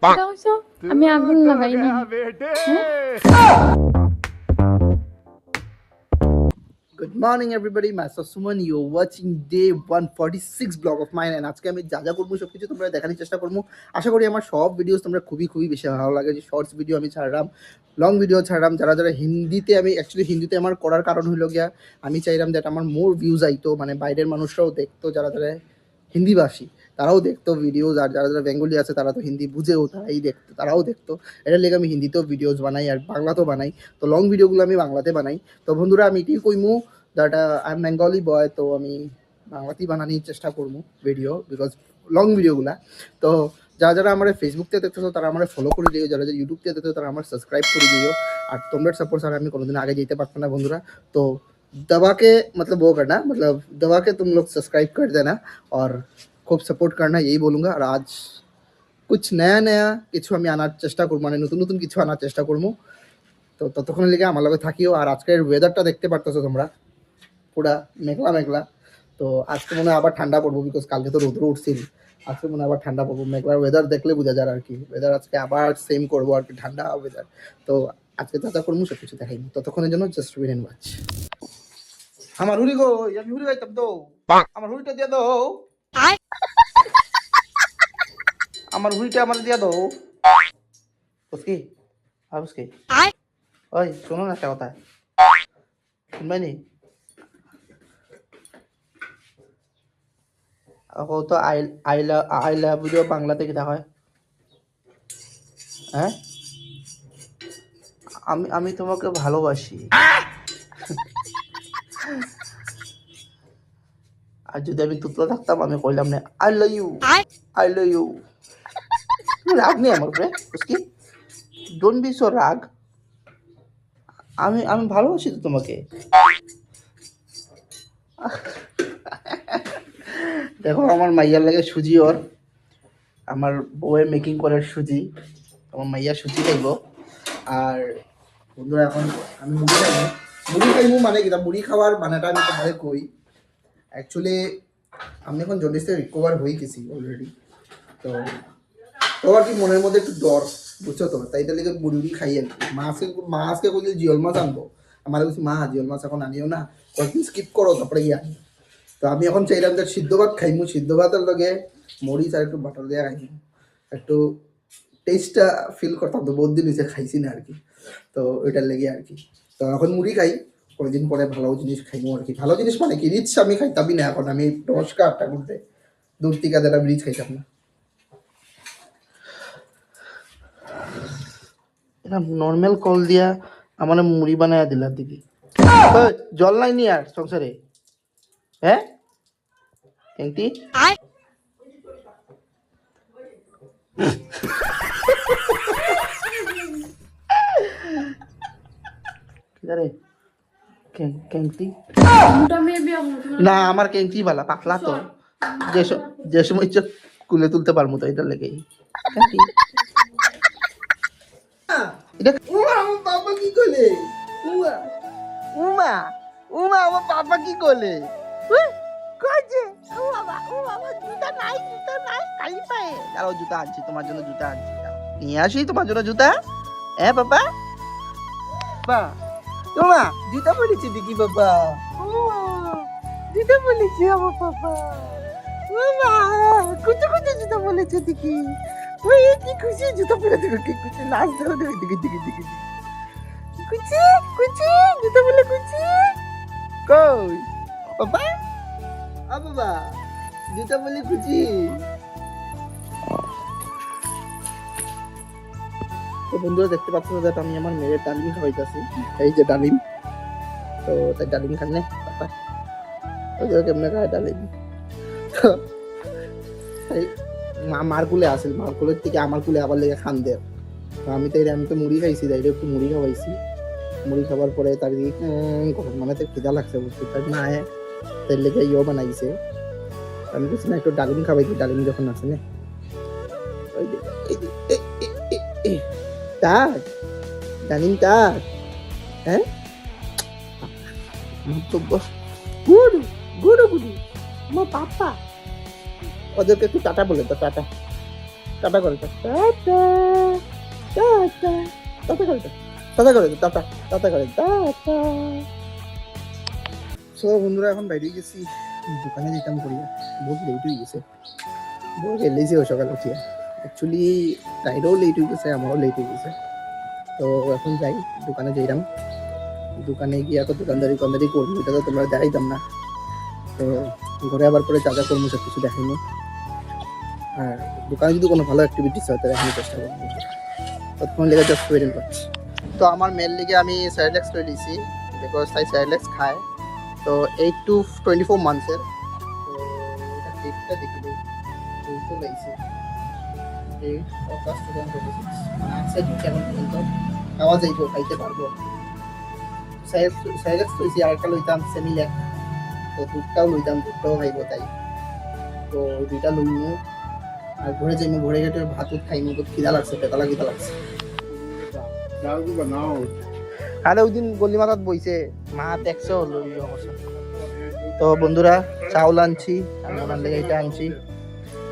আমি আগুন লাগাইনি। Good morning everybody, myself Suman. You're watching day 146 vlog of mine and আজকে আমি যা যা করবো সব কিছু তোমরা দেখানোর চেষ্টা করবো। আশা করি আমার সব ভিডিওস তোমরা খুবই বেশি ভালো লাগে। যে শর্টস ভিডিও আমি ছাড়লাম, লং ভিডিও ছাড়লাম, যারা হিন্দিতে আমি অ্যাকচুয়ালি হিন্দিতে আমার করার কারণ হলো গিয়া আমি চাইলাম যে আমার মোর ভিউজ আইতো, মানে বাইরের মানুষরাও দেখতো, যারা হিন্দিভাষী তারাও দেখতো ভিডিওস, আর যারা বেঙ্গলি আছে তারা তো হিন্দি বুঝেও তারাও দেখতো। এটার লেগে আমি হিন্দিতেও ভিডিওস বানাই আর বাংলাতেও বানাই। তো লং ভিডিওগুলো আমি বাংলাতে বানাই। তো বন্ধুরা আমি এটাই কইমু দ্যাট আই এম বেঙ্গলি বয়, তো আমি বাংলাতেই বানানোর চেষ্টা করবো ভিডিও, বিকজ লং ভিডিওগুলা। তো যারা আমার ফেসবুকতে দেখতেছো তারা আমার ফলো করে দিও, যারা ইউটিউবতে দেখতেছো তারা আমার সাবস্ক্রাইব করে দিও। আর তোমরা সাপোর্ট ছাড়া আমি কোনোদিন আগে যেতে পারতাম না বন্ধুরা। तो दबा के मतलब वो करना, मतलब दबा के तुम लोग सब्सक्राइब कर देना और खूब सपोर्ट करना, यही बोलूँगा। और आज कुछ नया কিছু আমি আনার চেষ্টা করবো, মানে নতুন কিছু আনার চেষ্টা করবো। তো ততক্ষণের লেগে আমার লগে থাকিও। আর আজকের ওয়েদারটা দেখতে পারতেছো তোমরা, পুরা মেঘলা। তো আজকে মনে হয় আবার ঠান্ডা পড়বো, বিকজ কালকে তো রোদ্র উঠছিল। আজকে মনে হয় আবার ঠান্ডা পড়বো, মেঘলার ওয়েদার দেখলে বোঝা যায় আর কি। ওয়েদার আজকে আবার সেম করবো আর কি, ঠান্ডা ওয়েদার। তো আজকে যা করবো সব কিছু দেখাইনি, ততক্ষণের জন্য জাস্ট ওয়েট এন্ড ওয়াচ। আমার হুড়ি গো, আমি হুড়ি গাইতাম তো, আমার হুড়িটা দিয়ে দাও, আমার হুড়িটা আমার দিয়ে দাও। বুঝকি আর বুঝকি, ওই শোনো না একটা কথা, শুনবাই নি? ও তো আই লাভ ইউ বাংলাতে কি হয়? হ্যাঁ, আমি তোমাকে ভালোবাসি। আর যদি আমি তুতলা থাকতাম আমি কইলাম না আই লাভ ইউ। রাগ নেই আমার উপরে, বুঝকি? ডোন্ট বি সো রাগ। আমি ভালোবাসি তো তোমাকে। দেখো আমার মাইয়ার লাগে সুজি, ওর আমার বউয়ের মেকিং করার সুজি, আমার মাইয়া সুজি খাইব। আর বন্ধুরা এখন আমি মুড়ি খাইব, মানে কি মুড়ি খাওয়ার মানেটা আমি তোমাদের কই। অ্যাকচুয়ালি আমি এখন জন্ডিস থেকে রিকভার হয়ে গেছি অলরেডি। তো তোমার কি মনের মধ্যে একটু ডর, বুঝছো তো, তাই তাহলে মুড়ি খাই আর কি। মাছকে কইলে জিওল মাছ আনবো, আমার বলছি মা জিওল মাছ এখন আনিও না, কয়েকদিন স্কিপ করো তারপরে গিয়ে আনি। তো আমি এখন চাইলাম যে সিদ্ধ ভাত খাইমু, সিদ্ধ ভাতের লগে মরিচ আর একটু বাটার দিয়ে খাইমু, একটু টেস্টটা ফিল করতাম। তো বহুত দিন হয়েছে খাইছি না আর কি, তো ওইটার লেগে আর কি। তো এখন মুড়ি খাই, কয়েকদিন পরে ভালো জিনিস খাইমু আর কি। ভালো জিনিস মানে কি, রিচ আমি খাইতামই না এখন, আমি নমস্কার ঠাকুরতে দূর থেকে দিলাম, রিচ খাইতাম না। এটা নর্মাল কল দিয়া আমার মুড়ি বানায় দিলাম দিদি। জল নাই নি আর সংসারে? হ্যাঁ কেংটি কেংটি না, আমার কেংটি বালা পাতলা তো, যে সময় ইচ্ছা কুলে তুলতে পারবো, তো এটার লেগেই এটা। আমার বাবা কি করলে? উমা আমার বাবা কি করলে? জুতা আনছি তোমার জন্য, জুতা আনছি, নিয়ে আসি তোমার জন্য জুতা। হ্যাঁ বাবা, তোমা জুতা পরেছি দেখি বাবা, জুতা বলেছি আমার বাবা, কুচু জুতা বলেছে দেখি। ওই কি খুশি, জুতা পরে দেখো কি খুশি, নাচ ধরো দিকে কুচি জুতা বলে কুচি। কই বাবা, বাবা জুতা বলে কুচি। তো বন্ধুরা দেখতে পাচ্ছ যে আমি আমার মেয়ের ডালিম খাওয়াইতেছি, এই যে ডালিম। তো তাই ডালিম খানে পাপা, ওই যে কেমনে খায় ডালিম। মার কুলে আসেন, মার কুলের থেকে আমার কুলে আবার লেগে খান দেয়। তো আমি তো মুড়ি খাইছি, তাই একটু মুড়ি খাওয়াইছি। মুড়ি খাবার পরে তার মানে তো খিদা লাগছে, বুঝতে তার না তাই লেগে ইয়ে বানাইছে। আমি কিছু না একটু ডালিম খাওয়াইছি, ডালিম যখন আছে না তার ডালিম তার। হ্যাঁ গুড আমার পাপা, ওদেরকে একটু টাটা বলে তো, টাটা টাটা করে দাও, টাটা টাটা টাটা করে দাও, টাটা করে দাও, টাটা টাটা করে টাটা। সো বন্ধুরা এখন বাইরে গেছি, দোকানে যেতাম করিয়া বহুত লেট হয়ে গেছে, বহুত এলেছি ও সকাল উঠিয়া। অ্যাকচুয়ালি তাইরও লেট হয়ে গেছে, আমারও লেট হয়ে গেছে। তো এখন যাই, দোকানে যাইলাম, দোকানে গিয়ে তো দোকানদারি করবো, এটা তো তোমরা দেখাইতাম না। তো ঘরে আবার পরে যা যা করবো সব কিছু দেখাইনি। আর দোকানে যদি কোনো ভালো অ্যাক্টিভিটিস হয় তাহলে আমি চেষ্টা করবো, ততক্ষণ লেগে জাস্ট ওয়েটিং করছি। তো আমার মেয়ের লিগে আমি স্যারেলেক্স করে দিয়েছি, বিকজ তাই স্যারেলেক্স খায়। তো 8 to 24 মান্থসের। তো এটা ডেটটা দেখি দেই, তো লাগছে এই অগাস্ট 2026, মানে আছে দিন এখন পর্যন্ত খাওয়া যাইব, খাইতে পারবো। স্যারেলেক্স লইছি, আর একটা লইতাম সেমিল্যাক, তো দুধটাও লইতাম, দুধটাও খাইব তাই। তো দুইটা লইমু আর ঘরে যাইমু, ঘরে গেটে ভাত খাইমু, তো খিদা লাগছে, পেটালা খিদা লাগছে। আরে ওই দিন গলি মাথাত বইছে, মা দেখছো লই অবশ্য। তো বন্ধুরা চাউল আনছি, আমি ওনার লেগে এটা আনছি,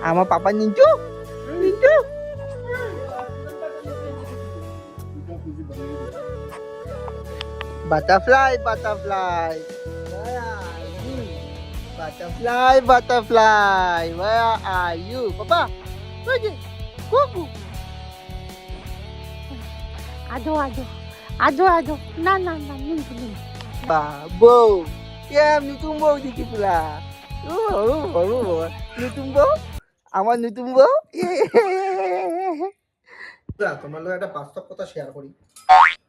আমার পাপা নিঞ্চু নিঞ্চু butterfly butterfly butterfly butterfly, where are you papa? Kuku Ado, ado, ado, ado. Na, na, na, nunggu, nunggu. Babo, ya nutumbo dikit pula. Nutumbo, আমার nutumbo. তোমার লোক একটা বাস্তব কথা শেয়ার করি,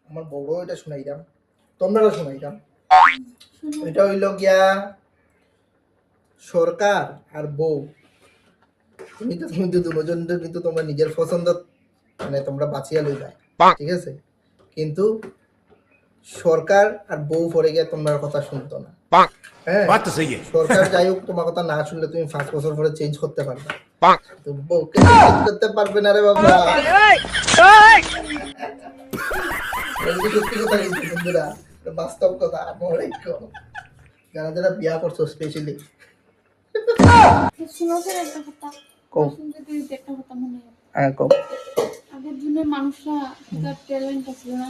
আমার বড় এটা শুনাইলাম, তোমরা শুনাইলাম। এটা হইল গিয়া সরকার আর বউ, তুমি তো দুজন কিন্তু তোমরা নিজের পছন্দ মানে তোমরা বাঁচিয়া লইবা, ঠিক আছে, কিন্তু সরকার আর বউ পরে গিয়ে তোমার কথা শুনতো না। হ্যাঁ, সরকার যাই হোক তোমার কথা না শুনলে তুমি 5 বছর পরে চেঞ্জ করতে পারবে, তো বউকে চেঞ্জ করতে পারবে না রে বাবা। সত্যি কথা কিন্তু বন্ধুরা, বাস্তব কথা। আমার যারা যারা বিয়া করছো স্পেশালি আগের দিনের মানুষরা ট্যালেন্ট ছিল না,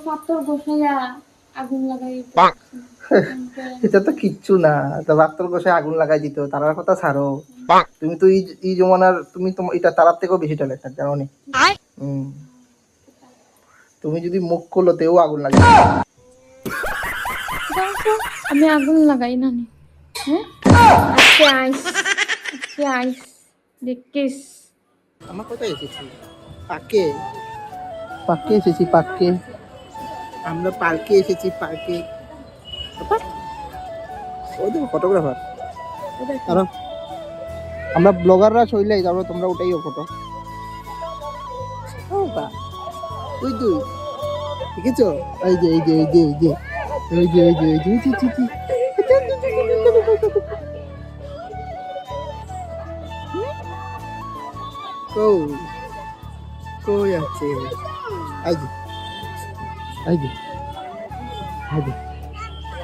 পাথর বসাইয়া আগুন লাগাই এটা তো কিচ্ছু না, তো পাথর বসে আগুন লাগাই দিত, তারার কথা ছাড়ো। তুমি তো এই জমানার, তুমি তো এটা তারার থেকেও বেশি ট্যালেন্টেড, জানো নি? তুমি যদি মুখ করলো তেও আগুন লাগে। আমি আগুন লাগাই না নি, হ্যাঁ আইস আইস দেখিস। আমার কোথায় এসেছি? পার্কে, পার্কে এসেছি, পার্কে আমরা পার্কে এসেছি, পার্কে। ও দেখো ফটোগ্রাফার, আর আমরা ব্লগাররা চইলাই, তারপর তোমরা ওটাইও ফটো। তুই দেখেছ? এই যে এই যে এই যে এই যে এই যে এই যে এই যে কই আছে? এই যে এই যে এই যে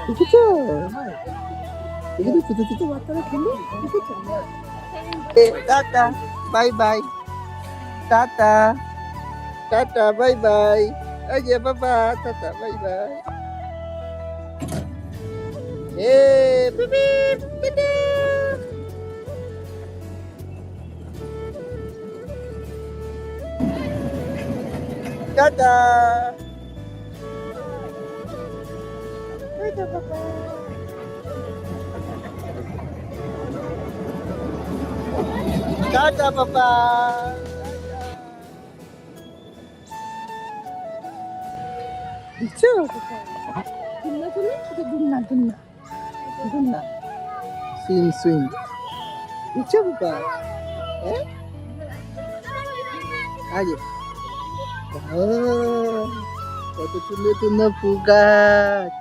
দেখেছ? দেখেছ ছোট ছোট বাচ্চারা খেলে, দেখেছ? Tata bye bye, tata tata bye bye, এই যে বাবা টাটা বাই বাই। এ বিবি বিবি টাটা টাটা বাবা। টাটা বাবা। Swing, swing. Dicho ba? Ayo. কত সুন্দর সুন্দর ফুল গাছ,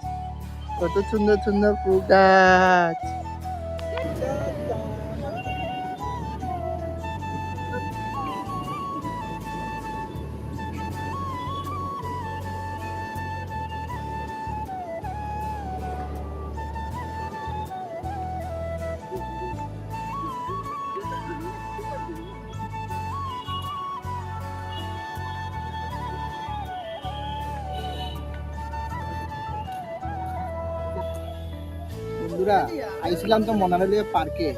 কত সুন্দর সুন্দর ফুল গাছ। বন্ধুরা আইছিলাম তো মনালিয়া পার্কে,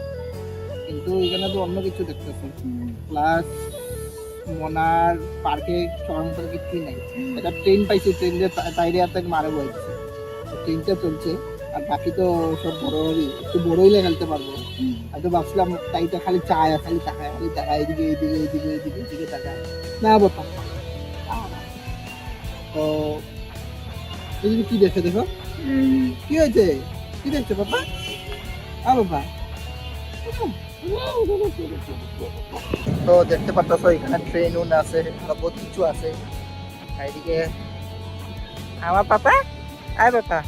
কিন্তু এখানে তো অন্য কিছু দেখতেছি। প্লাস মনার পার্কে সবার মতো কিছুই নাই। একটা ট্রেন পাইছি, ট্রেনের বাইরে আর তাকে মারে বইছে, ট্রেনটা চলছে। আর বাকি তো সব বড় হবি, একটু বড় হইলে খেলতে পারবো। আর তো ভাবছিলাম তাইটা খালি চায়, খালি তাকায়, খালি তাকায়, এদিকে এদিকে এদিকে এদিকে এদিকে তাকায় না বাবা। তো এদিকে কি দেখে দেখো, কি হয়েছে, কি দেখছো বাবা? বাবা তো দেখতে পাচ্ছ এখানে ট্রেন আছে, বহুত কিছু আছে এইদিকে। আমার পাপা, আয় বাবা,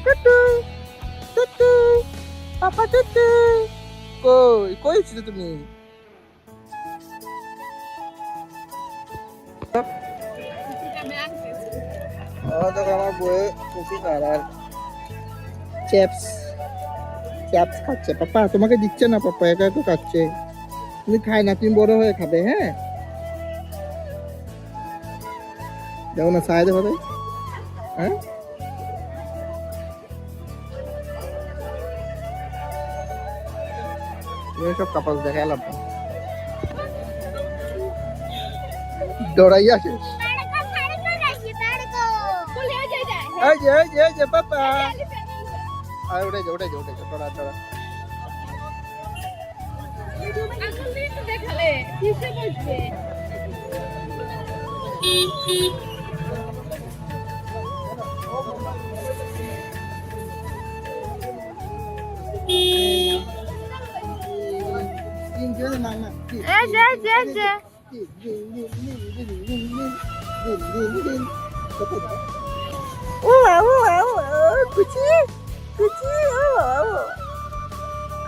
টুটু টুটু, পাপা টুটু, কই কই ছিল তুমি? আমার বয়ে কফি খায় আর চিপস চিপস খাচ্ছে। পাপা তোমাকে দিচ্ছে না, পাপা একা একা খাচ্ছে, তুমি খাই না, তুমি বড় হয়ে খাবে। হ্যাঁ দেখো না সাহায্য হবে। হ্যাঁ সব কাপাল দেখা এলাম ডরাইয়া শেষ। এই যে পাপা আর উঠে যা ডরা ডরা।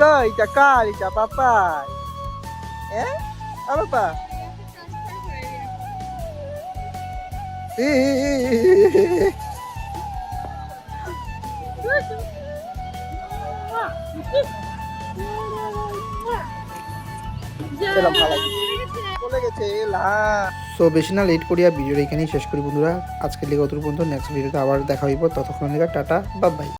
Kau kali tak apa-apa. Apa? So বেশি না লেট করিয়া ভিডিওটা এখানেই শেষ করি বন্ধুরা। আজকের লেগে অতটুকু পর্যন্ত, নেক্সট ভিডিওতে আবার দেখা হইব। ততক্ষণ লেগে টাটা, বাই বাই।